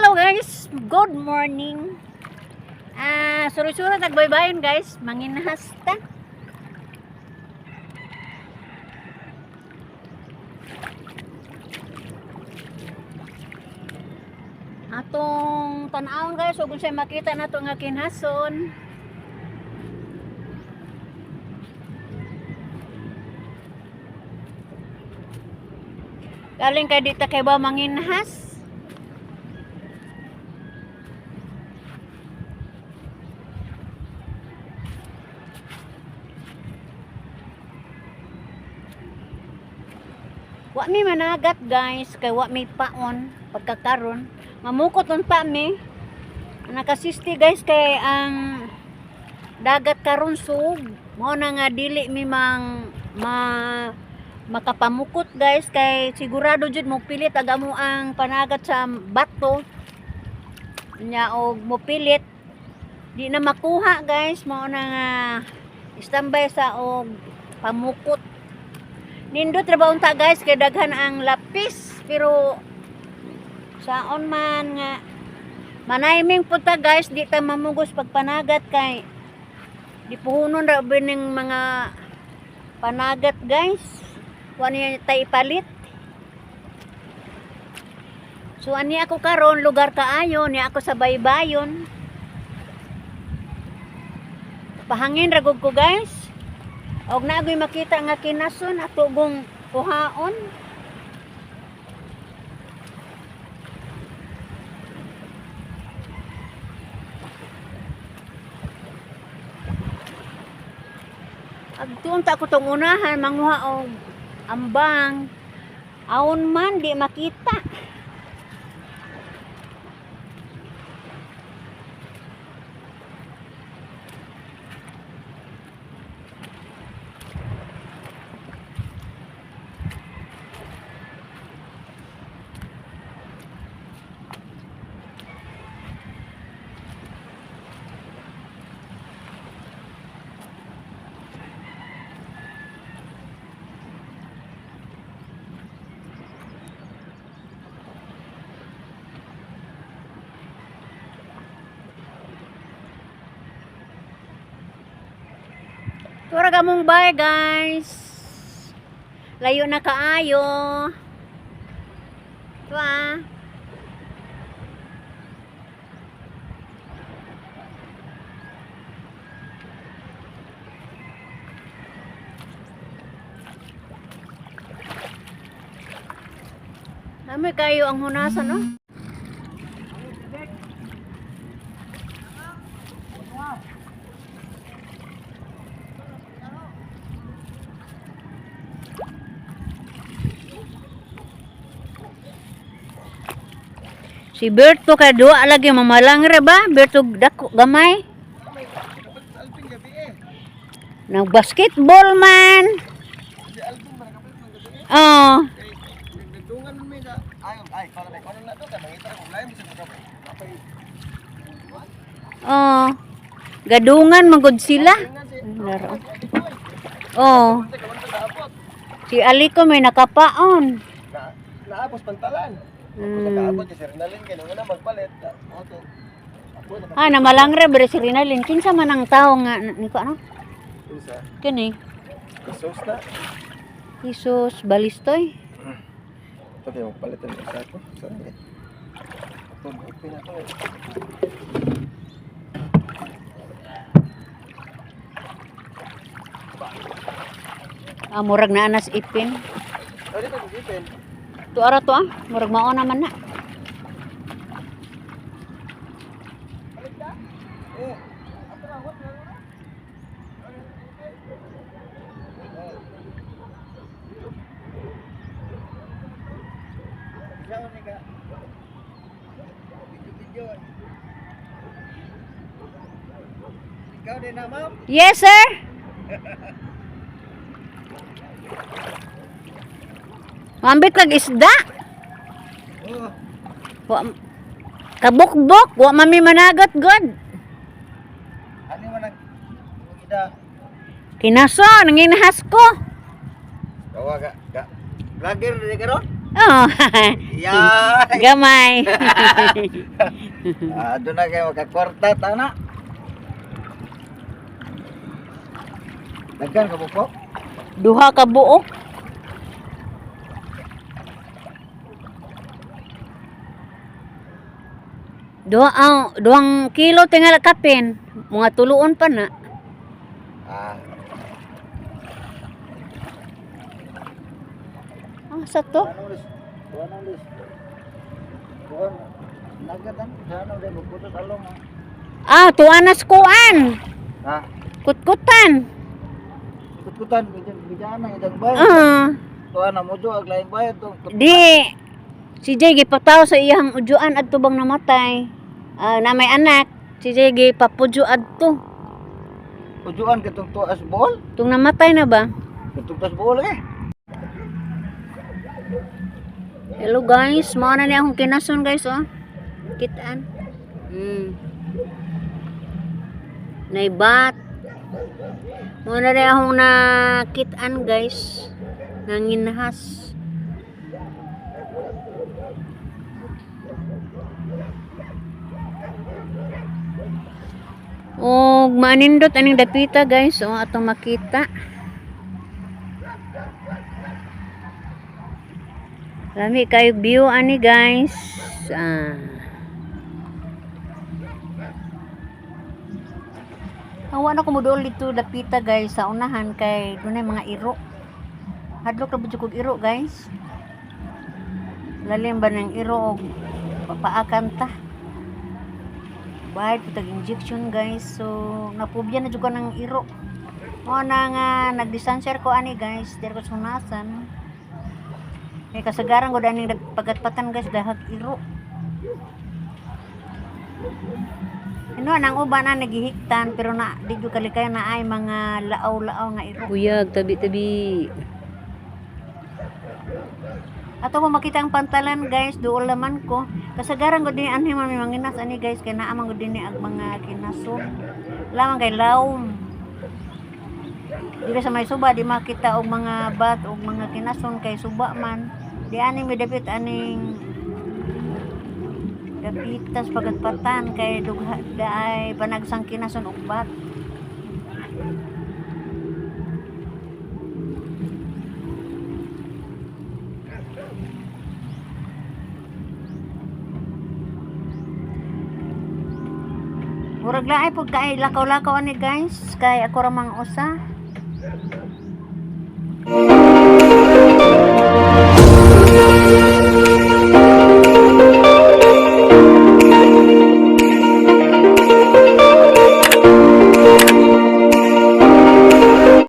Hello guys, good morning. Suri-suri nagbaybayon guys, manginahas ta. Atong tan-awon guys, ug unsay makita nato nga kinhason. Galing kay dita kay ba manginahas. Wa mi managat guys, kay wa mi paon pagkakaron. Mamukot on pa mi. Nakasisti guys kay ang dagat karon sug. Mao na nga dili mi makapamukot guys kay sigurado jud mo pilit aga mo ang panagat sa bato. Nya og mo pilit di na makuha guys, mao na nga standby sa og pamukot. Nindot trabaho ta guys kay daghan ang lapis pero saon man nga manayming punta guys di ta mamugos pagpanagat kay di puhunon ra bining mga panagat guys wa niya tay ipalit. So ani ako karon lugar kaayo ni ako sa baybayon, pahangin ra gud ko guys. Og nagoy makita nga kinason ato gong kuhaon. Agtuon ta ko tong unahan manguha og ambang. Aon man di makita. Tura gamong bay guys. Layo na kaayo. Ito Dami kayo ang hunasan, no? Si Berto kay duwa lagi mamalang ra ba? Berto dako gamay. Nang basketball man. Oh. Oh. Gadungan magud sila. Oh. Si Aliko may nakapaon. Naapos pantalan. Nakaabot si Rinalin kay nung una magpalit. Namalang ra bre si Rinalin. Kinsa man ang tawo nga niko ano? Kinsa? Kini. Jesus na. Jesus Balistoy. Ito kayo magpalit ang isa ko. Saan eh? Ito, ipin ako eh. Murag na anas ipin. Dito ko ipin. Tu ara to murag mao naman na. Ikaw din na, ma'am? Yes, sir. Mambit kag isda. Oo. Wa kabukbok, wa mami managat god. Ano man ida? Kinaso, nanginahas ko. Kawa ka. Vlogger rin ka ron? Oh, Yay! gamay. Doon na kayo magkakwarta, tana. Daghan ka mo po? Duha ka buok. Duhang kilo tingala kapin. Mga tuluon pa na. Ah, Sa to? Tuwan ang lis. Tuwan. Nagatan. Saan ang demo? Putos along. Tuanas kuan. Ha? Kutkutan. Kututan. Bidyan na. Itang bayad. Tuwan na mo dyo. Aglaing bayad. Di. Si Jay gipataw sa iyang ujuan adto bang namatay. Na may anak. Si Jay gipapudyo adto. Tujuan kitong tuas bol. Tung namatay na ba? Kitong tuas bol eh. Hello guys, mao na ni akong kinason guys oh. Kitaan. Naibat. Mao na ni akong nakitaan guys. Nanginhas. Og manindot aning dapita guys, oh atong makita. Lami kayo view ani guys. Awa na ko modol dito dapita guys sa unahan kay dunay mga iro. Hadlok ra budyo kog iro guys. Lalim ba ng iro og papaakan ta. Bayad putag injection guys. So napubya na jud ko ng iro. Mo na nga nagdistancer ko ani guys, diri ko sunasan. May kasagaran ko daning pagatpatan guys dahag iro. Ang uban na nagihiktan pero na di jud kalikay na ay mga laaw-laaw nga iro. Uyag tabi-tabi. Ato mo makita ang pantalan guys, duol laman ko. Kasagaran ko din anhi man may manginas ani guys kay naa man gud dinhi ag mga kinason. Lamang kay lawom. Dili sa may suba di makita og mga bat og mga kinason kay suba man. Di ani mi dapit aning dapitas pagatpatan kay dugha daay panagsang kinason og bat. Murag laay pud kay lakaw-lakaw ani guys kay ako ra mang usa.